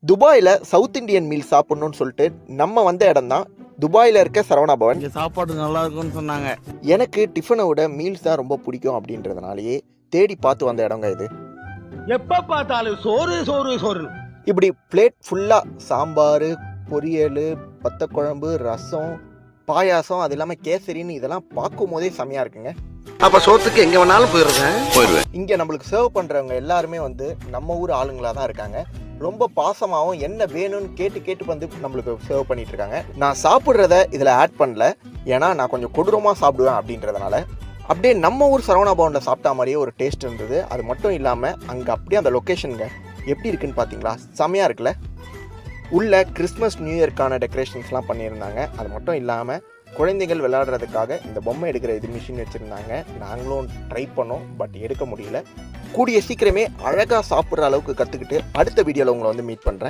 துபாயில் south Indian meal சாப்பிட்ணுன்னு சொல்லிட்டு நம்ம வந்த இடம் தான் துபாயில் இருக்க சரவணா பவன். இங்கே சாப்பாடு நல்லா இருக்கும்னு சொன்னாங்க. எனக்கு டிஃபனை விட மீல்ஸ் தான் ரொம்ப பிடிக்கும் அப்படின்றதுனாலேயே தேடி பார்த்து வந்த இடங்க இது. எப்ப பார்த்தாலும் சோறு சோறு சோறு. இப்படி பிளேட் ஃபுல்லாக சாம்பார், பொரியல், பத்த குழம்பு, ரசம், பாயாசம், அது இல்லாமல் கேசரின்னு இதெல்லாம் பார்க்கும் போதே செமையாக இருக்குங்க. அப்ப சோத்துக்கு எங்க வேணாலும் போயிடுவேன். இங்கே நம்மளுக்கு சர்வ் பண்ணுறவங்க எல்லாருமே வந்து நம்ம ஊர் ஆளுங்களாக தான் இருக்காங்க. ரொம்ப பாசமாகவும் என்ன வேணும்னு கேட்டு வந்து நம்மளுக்கு சர்வ் பண்ணிட்டு இருக்காங்க. நான் சாப்பிட்றத இதில் ஆட் பண்ணல, ஏன்னா நான் கொஞ்சம் கொடூரமாக சாப்பிடுவேன் அப்படின்றதுனால. அப்படியே நம்ம ஊர் சரவணா பவனில் சாப்பிட்டா மாதிரியே ஒரு டேஸ்ட் இருந்தது. அது மட்டும் இல்லாமல் அங்கே அப்படியே அந்த லொக்கேஷனுங்க எப்படி இருக்குன்னு பார்த்தீங்களா, செமையாக இருக்குல்ல. உள்ள கிறிஸ்மஸ் நியூ இயர்க்கான டெக்கரேஷன்ஸ்லாம் பண்ணியிருந்தாங்க. அது மட்டும் இல்லாமல் குழந்தைகள் விளையாடுறதுக்காக இந்த பொம்மை எடுக்கிற இது மிஷின் வச்சுருந்தாங்க. நாங்களும் ட்ரை பண்ணோம், பட் எடுக்க முடியல. கூடிய சீக்கிரமே அழகாக சாப்பிட்ற அளவுக்கு கற்றுக்கிட்டு அடுத்த வீடியோவில் உங்களை வந்து மீட் பண்ணுறேன்.